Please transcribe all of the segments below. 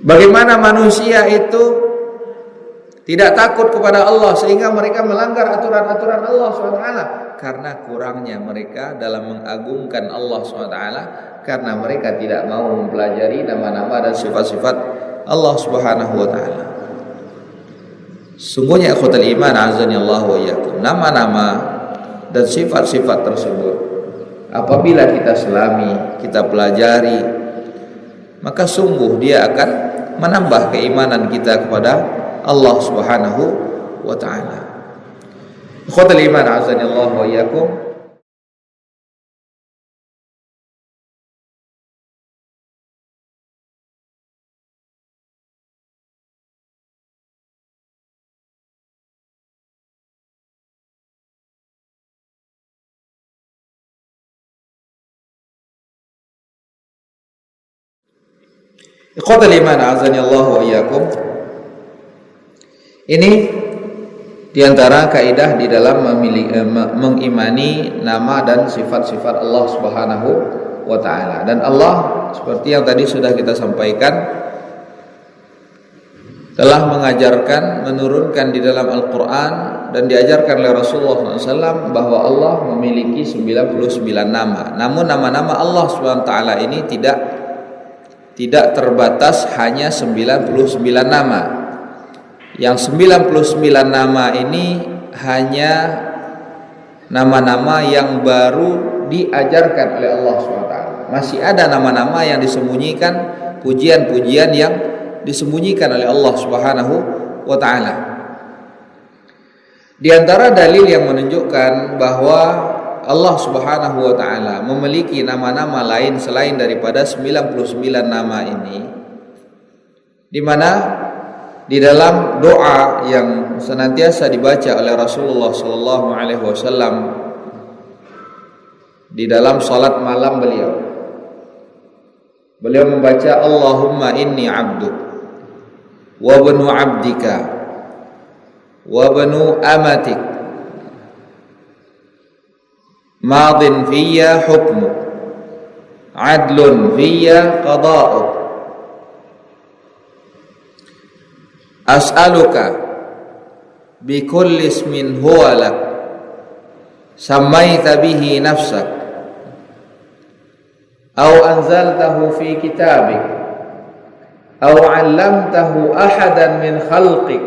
Bagaimana manusia itu tidak takut kepada Allah sehingga mereka melanggar aturan-aturan Allah SWT? Karena kurangnya mereka dalam mengagungkan Allah SWT, karena mereka tidak mau mempelajari nama-nama dan sifat-sifat Allah Subhanahu wa taala. Sungguhnya ikhwatul iman azani Allah wa iyyakum, nama-nama dan sifat-sifat tersebut apabila kita selami, kita pelajari, maka sungguh dia akan menambah keimanan kita kepada Allah Subhanahu wa taala. Ikhwatul iman azani Allah wa iyyakum, ikhwatul iman azani Allah wa iyyakum, ini diantara kaidah di dalam mengimani nama dan sifat-sifat Allah Subhanahu wa taala. Dan Allah, seperti yang tadi sudah kita sampaikan, telah mengajarkan, menurunkan di dalam Al-Quran dan diajarkan oleh Rasulullah SAW bahwa Allah memiliki 99 nama. Namun nama-nama Allah Subhanahu wa taala ini tidak terbatas hanya 99 nama. Yang 99 nama ini hanya nama-nama yang baru diajarkan oleh Allah SWT. Masih ada nama-nama yang disembunyikan, pujian-pujian yang disembunyikan oleh Allah Subhanahu wa taala. Di antara dalil yang menunjukkan bahwa Allah Subhanahu wa taala memiliki nama-nama lain selain daripada 99 nama ini, di mana di dalam doa yang senantiasa dibaca oleh Rasulullah sallallahu alaihi wasallam di dalam salat malam beliau membaca Allahumma inni abduk wa banu abdika wa banu amatik madin fiyya hukmuk adlun fiyya qada'uk as'aluka bikulli ismin huwa lak sammaita bihi nafsak aw anzaltahu fi kitabik aw 'allamtahu ahadan min khalqik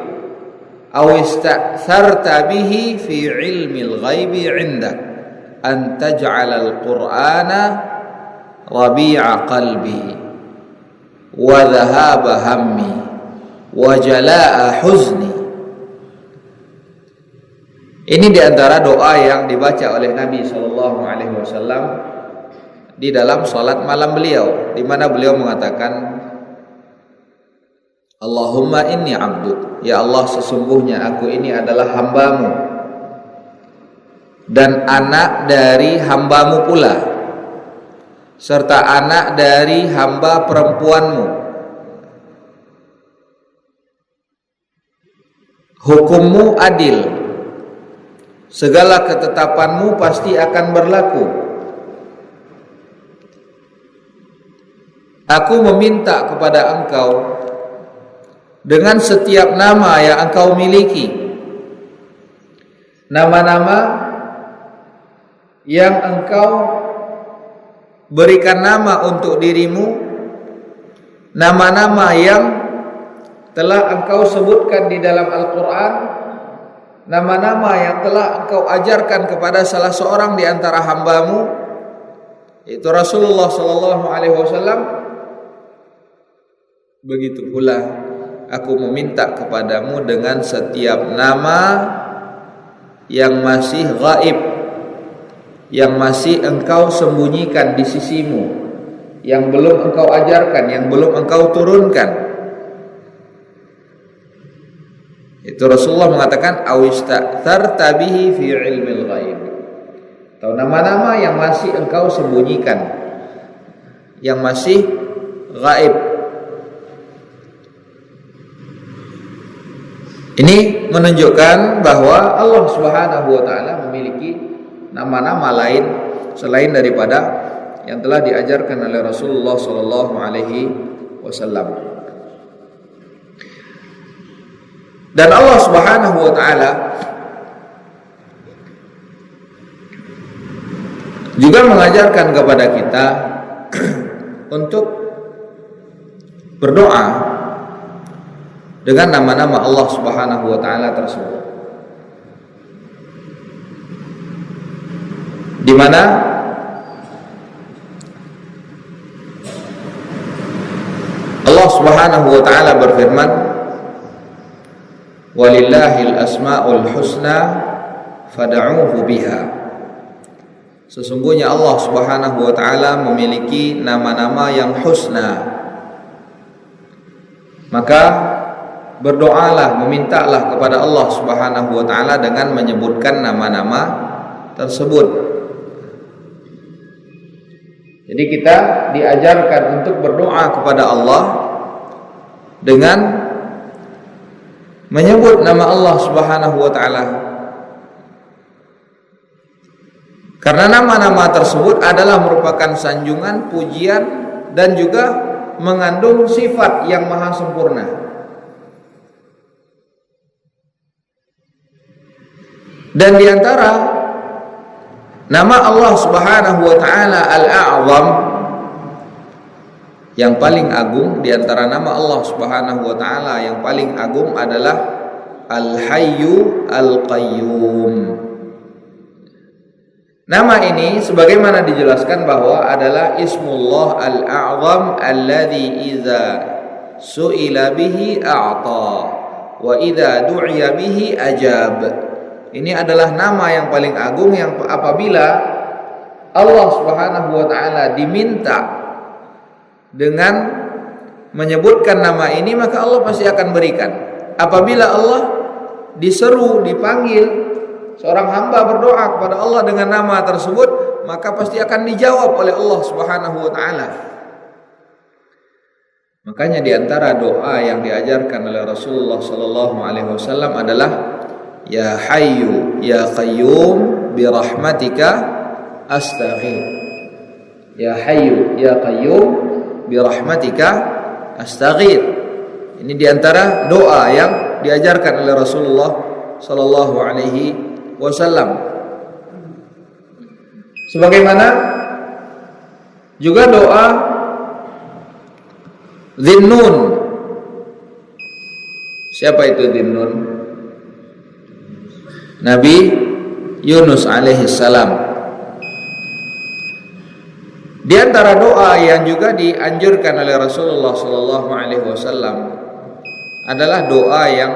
aw ista'tharta bihi fi 'ilmil ghaibi 'indak an taj'alal qur'ana rabi'a qalbi wa dhahaba hammi wa jalaa huzni. Ini diantara doa yang dibaca oleh Nabi sallallahu alaihi wasallam di dalam salat malam beliau, di mana beliau mengatakan Allahumma inni abduk, ya Allah sesungguhnya aku ini adalah hambamu dan anak dari hambamu pula, serta anak dari hamba perempuanmu. Hukummu adil, segala ketetapanmu pasti akan berlaku. Aku meminta kepada engkau dengan setiap nama yang engkau miliki, nama-nama yang engkau berikan nama untuk dirimu, nama-nama yang telah engkau sebutkan di dalam Al-Quran, nama-nama yang telah engkau ajarkan kepada salah seorang di antara hambamu, itu Rasulullah sallallahu alaihi wasallam. Begitu pula aku meminta kepadamu dengan setiap nama yang masih gaib, yang masih engkau sembunyikan di sisimu, yang belum engkau ajarkan, yang belum engkau turunkan. Itu Rasulullah mengatakan awista'tharta bihi fi ilmil ghaib, atau nama-nama yang masih engkau sembunyikan, yang masih gaib. Ini menunjukkan bahwa Allah Subhanahu wa taala memiliki nama-nama lain selain daripada yang telah diajarkan oleh Rasulullah sallallahu alaihi wasallam. Dan Allah Subhanahu wa taala juga mengajarkan kepada kita untuk berdoa dengan nama-nama Allah Subhanahu wa taala tersebut. Di mana Allah Subhanahu wa taala berfirman, "Walillahil asmaul husna fad'uuhu biha." Sesungguhnya Allah Subhanahu wa taala memiliki nama-nama yang husna. Maka berdoalah, memintalah kepada Allah Subhanahu wa taala dengan menyebutkan nama-nama tersebut. Jadi kita diajarkan untuk berdoa kepada Allah dengan menyebut nama Allah Subhanahu wa taala. Karena nama-nama tersebut adalah merupakan sanjungan, pujian, dan juga mengandung sifat yang maha sempurna. Dan diantara nama Allah Subhanahu wa taala Al-A'zam, yang paling agung, diantara nama Allah Subhanahu wa taala yang paling agung adalah Al-Hayyu Al-Qayyum. Nama ini sebagaimana dijelaskan bahwa adalah Ismullah Al-A'zam alladzi idza su'ila bihi a'ta wa idza du'iya bihi ajab. Ini adalah nama yang paling agung yang apabila Allah Subhanahu wa taala diminta dengan menyebutkan nama ini, maka Allah pasti akan berikan. Apabila Allah diseru, dipanggil, seorang hamba berdoa kepada Allah dengan nama tersebut, maka pasti akan dijawab oleh Allah Subhanahu wa taala. Makanya di antara doa yang diajarkan oleh Rasulullah sallallahu alaihi wasallam adalah Ya Hayyu Ya Qayyum bi rahmatika astaghith. Ya Hayyu Ya Qayyum bi rahmatika astaghith. Ini di antara doa yang diajarkan oleh Rasulullah sallallahu alaihi wasallam. Sebagaimana juga doa Dhinnun. Siapa itu Dhinnun? Nabi Yunus alaihi salam. Di antara doa yang juga dianjurkan oleh Rasulullah sallallahu alaihi wasallam adalah doa yang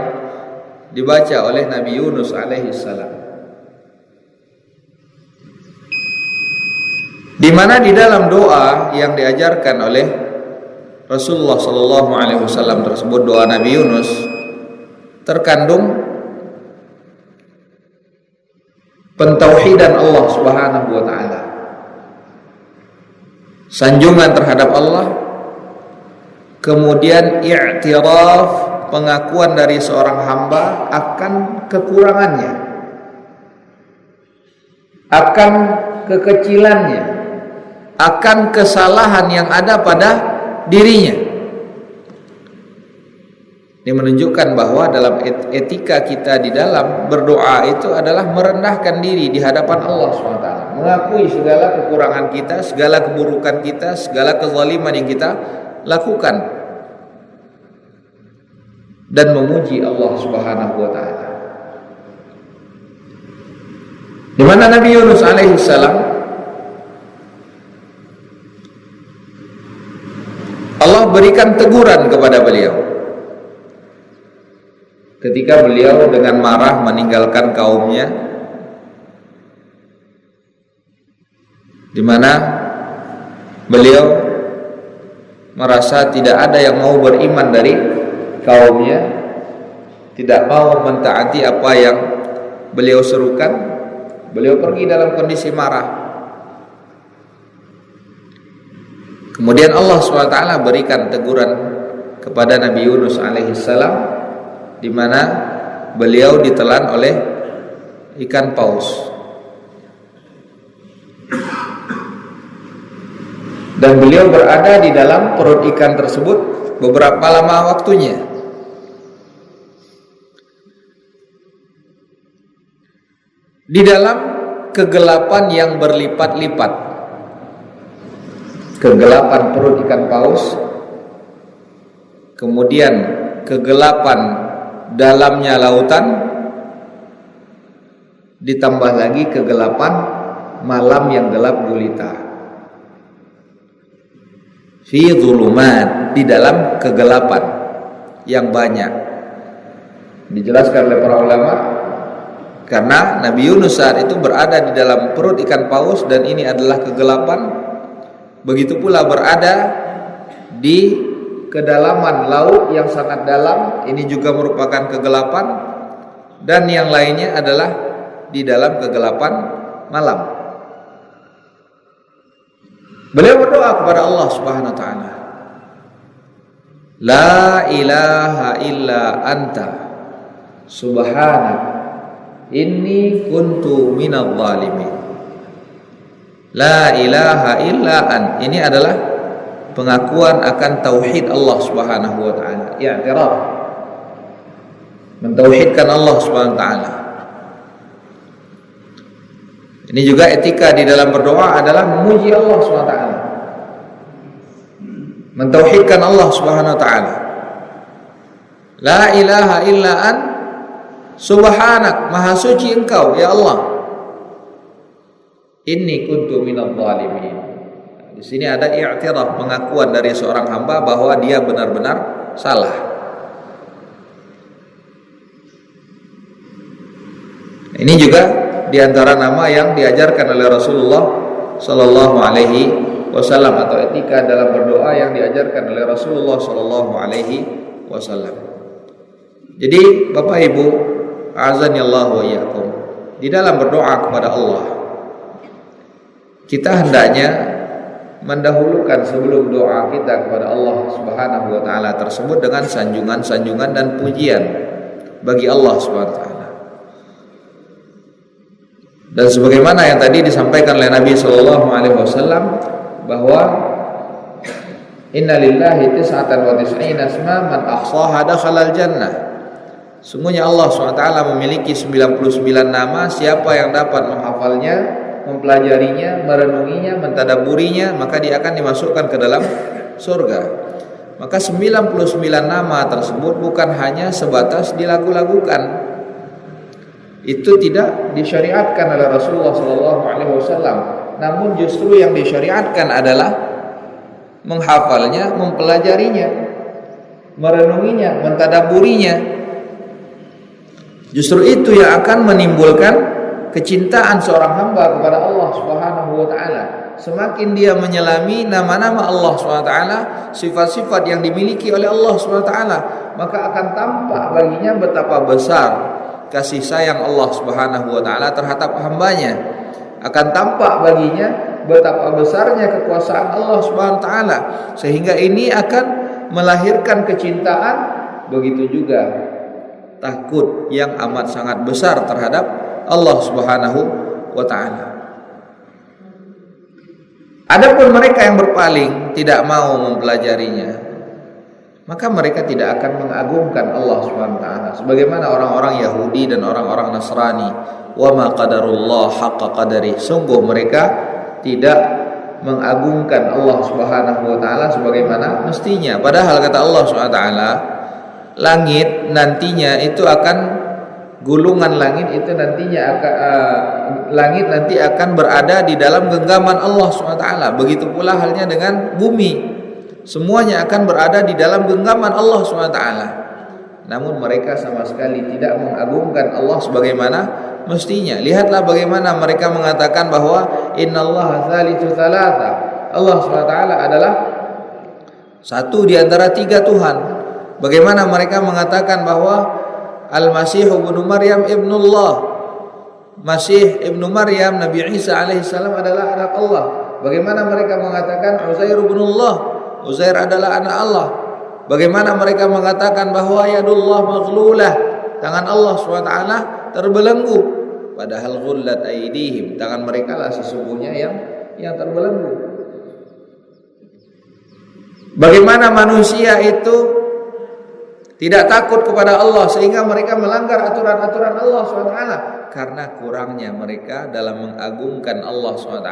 dibaca oleh Nabi Yunus alaihi salam, di mana di dalam doa yang diajarkan oleh Rasulullah sallallahu alaihi wasallam tersebut, doa Nabi Yunus, terkandung pentauhidan Allah Subhanahu wa taala, sanjungan terhadap Allah, kemudian i'tiraf, pengakuan dari seorang hamba akan kekurangannya, akan kekecilannya, akan kesalahan yang ada pada dirinya. Ini menunjukkan bahwa dalam etika kita di dalam berdoa itu adalah merendahkan diri di hadapan Allah SWT, mengakui segala kekurangan kita, segala keburukan kita, segala kezaliman yang kita lakukan, dan memuji Allah Subhanahu wa taala. Di mana Nabi Yunus alaihi salam, Allah berikan teguran kepada beliau ketika beliau dengan marah meninggalkan kaumnya, di mana beliau merasa tidak ada yang mau beriman dari kaumnya, tidak mau mentaati apa yang beliau serukan. Beliau pergi dalam kondisi marah. Kemudian Allah SWT berikan teguran kepada Nabi Yunus alaihissalam, di mana beliau ditelan oleh ikan paus, dan beliau berada di dalam perut ikan tersebut beberapa lama waktunya. di dalam kegelapan yang berlipat-lipat. Kegelapan perut ikan paus, kemudian kegelapan dalamnya lautan, ditambah lagi kegelapan malam yang gelap gulita. Fi dzulumat, di dalam kegelapan yang banyak. Dijelaskan oleh para ulama, karena Nabi Yunus saat itu berada di dalam perut ikan paus dan ini adalah kegelapan. Begitu pula berada di kedalaman laut yang sangat dalam, ini juga merupakan kegelapan, dan yang lainnya adalah di dalam kegelapan malam. Beliau berdoa kepada Allah Subhanahu wa taala, La ilaha illa anta subhanak inni kuntu minadh dhalimin. La ilaha illa an. Ini adalah pengakuan akan tauhid Allah Subhanahu wa taala. I'tiraf. Mentauhidkan Allah Subhanahu wa taala. Ini juga etika di dalam berdoa adalah memuji Allah Subhanahu wa taala. Mentauhidkan Allah Subhanahu wa taala. La ilaha illa an subhanak, maha suci engkau ya Allah. Inni kuntu minadh dhalimin. Di sini ada i'tiraf, pengakuan dari seorang hamba bahwa dia benar-benar salah. Ini juga di antara nama yang diajarkan oleh Rasulullah sallallahu alaihi wasallam, atau etika dalam berdoa yang diajarkan oleh Rasulullah sallallahu alaihi wasallam. Jadi Bapak Ibu, azanillahu wa iyyakum, di dalam berdoa kepada Allah kita hendaknya mendahulukan sebelum doa kita kepada Allah Subhanahu wa taala tersebut dengan sanjungan-sanjungan dan pujian bagi Allah Subhanahu wa taala. Dan sebagaimana yang tadi disampaikan oleh Nabi sallallahu alaihi wasallam bahwa inna lillahi tis'atan wa tis'ina asma man ahsaha dakhalal jannah. Sungguhnya Allah Subhanahu wa taala memiliki 99 nama, siapa yang dapat menghafalnya, mempelajarinya, merenunginya, mentadaburinya, maka dia akan dimasukkan ke dalam surga. Maka 99 nama tersebut bukan hanya sebatas dilagu-lagukan. Itu tidak disyariatkan oleh Rasulullah SAW. Namun justru yang disyariatkan adalah menghafalnya, mempelajarinya, merenunginya, mentadaburinya. Justru itu yang akan menimbulkan kecintaan seorang hamba kepada Allah Subhanahu wa taala. Semakin dia menyelami nama-nama Allah Subhanahu wa taala, sifat-sifat yang dimiliki oleh Allah Subhanahu wa taala, maka akan tampak baginya betapa besar kasih sayang Allah Subhanahu wa taala terhadap hambanya. Akan tampak baginya betapa besarnya kekuasaan Allah Subhanahu wa taala, sehingga ini akan melahirkan kecintaan, begitu juga takut yang amat sangat besar terhadap Allah Subhanahu wa taala. Adapun mereka yang berpaling, tidak mau mempelajarinya, maka mereka tidak akan mengagungkan Allah Subhanahu wa taala sebagaimana orang-orang Yahudi dan orang-orang Nasrani. Wa ma qadarullah haqqa qadari. Sungguh mereka tidak mengagungkan Allah Subhanahu wa taala sebagaimana mestinya. Padahal kata Allah Subhanahu wa taala, langit nantinya itu akan, gulungan langit itu nantinya akan langit nanti akan berada di dalam genggaman Allah SWT. Begitu pula halnya dengan bumi, semuanya akan berada di dalam genggaman Allah SWT. Namun mereka sama sekali tidak mengagungkan Allah sebagaimana mestinya. Lihatlah bagaimana mereka mengatakan bahwa innallaha tsalitsu tsalatsa, Allah SWT adalah satu di antara tiga Tuhan. Bagaimana mereka mengatakan bahwa Al-Masih ibnu Maryam ibnullah, Masih ibnu Maryam, Nabi Isa alaihissalam adalah anak Allah. Bagaimana mereka mengatakan Uzair ibnullah, Uzair adalah anak Allah. Bagaimana mereka mengatakan bahwa yadullah maghlulah, tangan Allah SWT terbelenggu, padahal ghullat aydihim, tangan mereka lah sesungguhnya yang terbelenggu. Bagaimana manusia itu tidak takut kepada Allah sehingga mereka melanggar aturan-aturan Allah SWT karena kurangnya mereka dalam mengagungkan Allah SWT,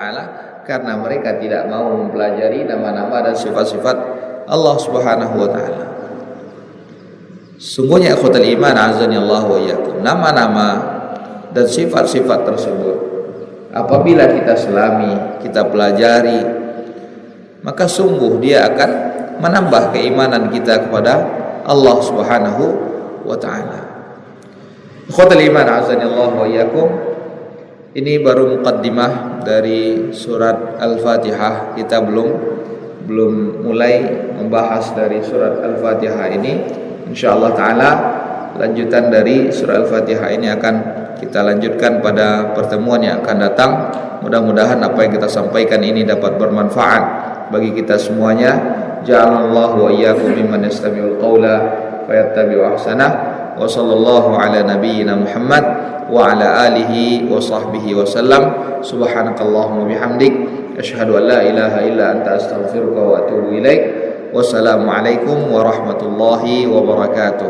karena mereka tidak mau mempelajari nama-nama dan sifat-sifat Allah Subhanahu wa taala. Sungguhnya ikhwatul iman azani Allah wa iyyakum, nama-nama dan sifat-sifat tersebut apabila kita selami, kita pelajari, maka sungguh dia akan menambah keimanan kita kepada Allah Subhanahu wa taala. Ikhwatul iman azani Allah wa iyyakum, ini baru muqaddimah dari surat Al-Fatihah. Kita belum mulai membahas dari surat Al-Fatihah ini. Insyaallah taala lanjutan dari surat Al-Fatihah ini akan kita lanjutkan pada pertemuan yang akan datang. Mudah-mudahan apa yang kita sampaikan ini dapat bermanfaat bagi kita semuanya. Ja'alallahu wa iyyakum mimman yastami'ul qawla fayattabi'u ahsanah. Wa sallallahu ala nabiyyina Muhammad wa ala alihi wa sahbihi wa sallam. Subhanakallahumma bihamdik asyhadu an la ilaha illa anta astaghfiruka wa atubu ilaik. Wassalamualaikum warahmatullahi wabarakatuh.